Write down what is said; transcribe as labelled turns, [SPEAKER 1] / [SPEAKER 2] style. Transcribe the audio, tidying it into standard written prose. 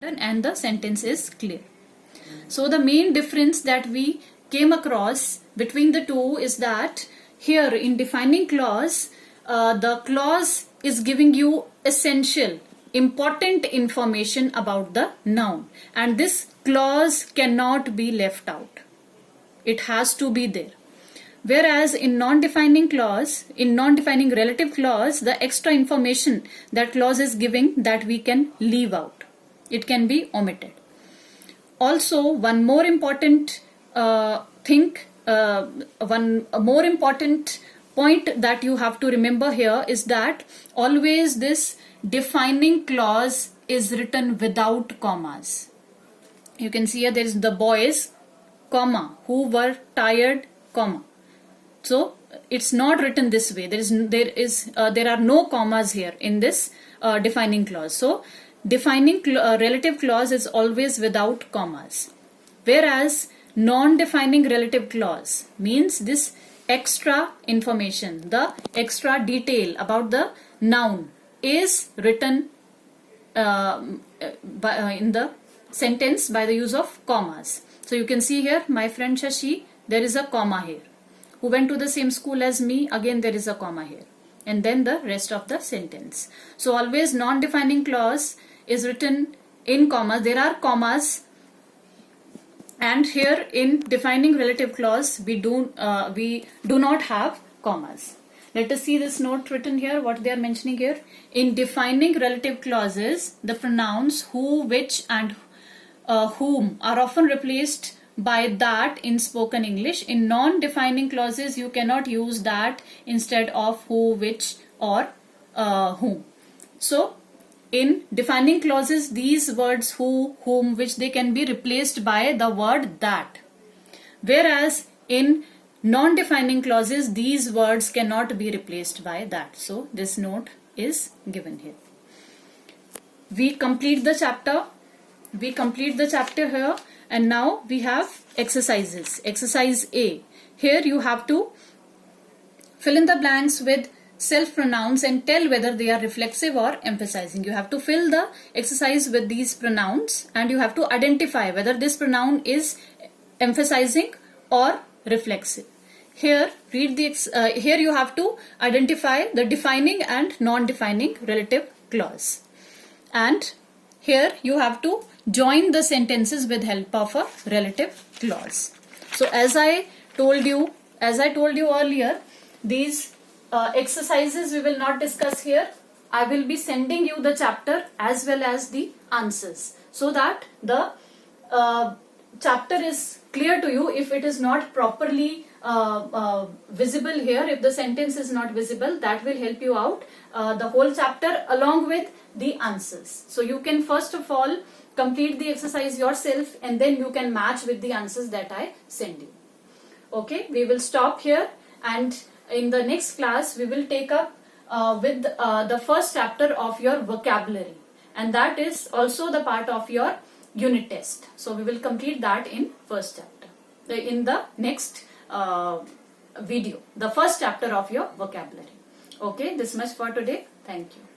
[SPEAKER 1] and the sentence is clear. So the main difference that we came across between the two is that here in defining clause, the clause is giving you essential, important information about the noun, and this clause cannot be left out. It has to be there. Whereas in non-defining clause, in non-defining relative clause, the extra information that clause is giving, that we can leave out. It can be omitted. Also, one more important more important point that you have to remember here is that always this defining clause is written without commas. You can see here there is the boys, comma, who were tired, comma. So it's not written this way. There are no commas here in this defining clause. So defining relative clause is always without commas, whereas non-defining relative clause means this extra information, the extra detail about the noun is written in the sentence by the use of commas. So you can see here, my friend Shashi, there is a comma here. Who went to the same school as me, again there is a comma here, and then the rest of the sentence. So always non-defining clause is written in commas. There are commas, and here in defining relative clause we do not have commas. Let us see this note written here, what they are mentioning here. In defining relative clauses, the pronouns who, which and whom are often replaced by that in spoken English. In non-defining clauses, you cannot use that instead of who, which or whom. So in defining clauses, these words who, whom, which, they can be replaced by the word that. Whereas in non-defining clauses, these words cannot be replaced by that. So this note is given here. We complete the chapter. We complete the chapter here. And now we have exercises. Exercise A. Here you have to fill in the blanks with self pronouns and tell whether they are reflexive or emphasizing. You have to fill the exercise with these pronouns and you have to identify whether this pronoun is emphasizing or reflexive. Here, here you have to identify the defining and non-defining relative clause. And here you have to join the sentences with help of a relative clause. So as I told you earlier, these exercises we will not discuss here. I will be sending you the chapter as well as the answers, so that the chapter is clear to you. If it is not properly visible here, if the sentence is not visible, that will help you out the whole chapter along with the answers. So you can first of all complete the exercise yourself and then you can match with the answers that I send you. Okay, we will stop here, and in the next class we will take up with the first chapter of your vocabulary, and that is also the part of your unit test. So we will complete that in first chapter, in the next video, the first chapter of your vocabulary. Okay, this much for today. Thank you.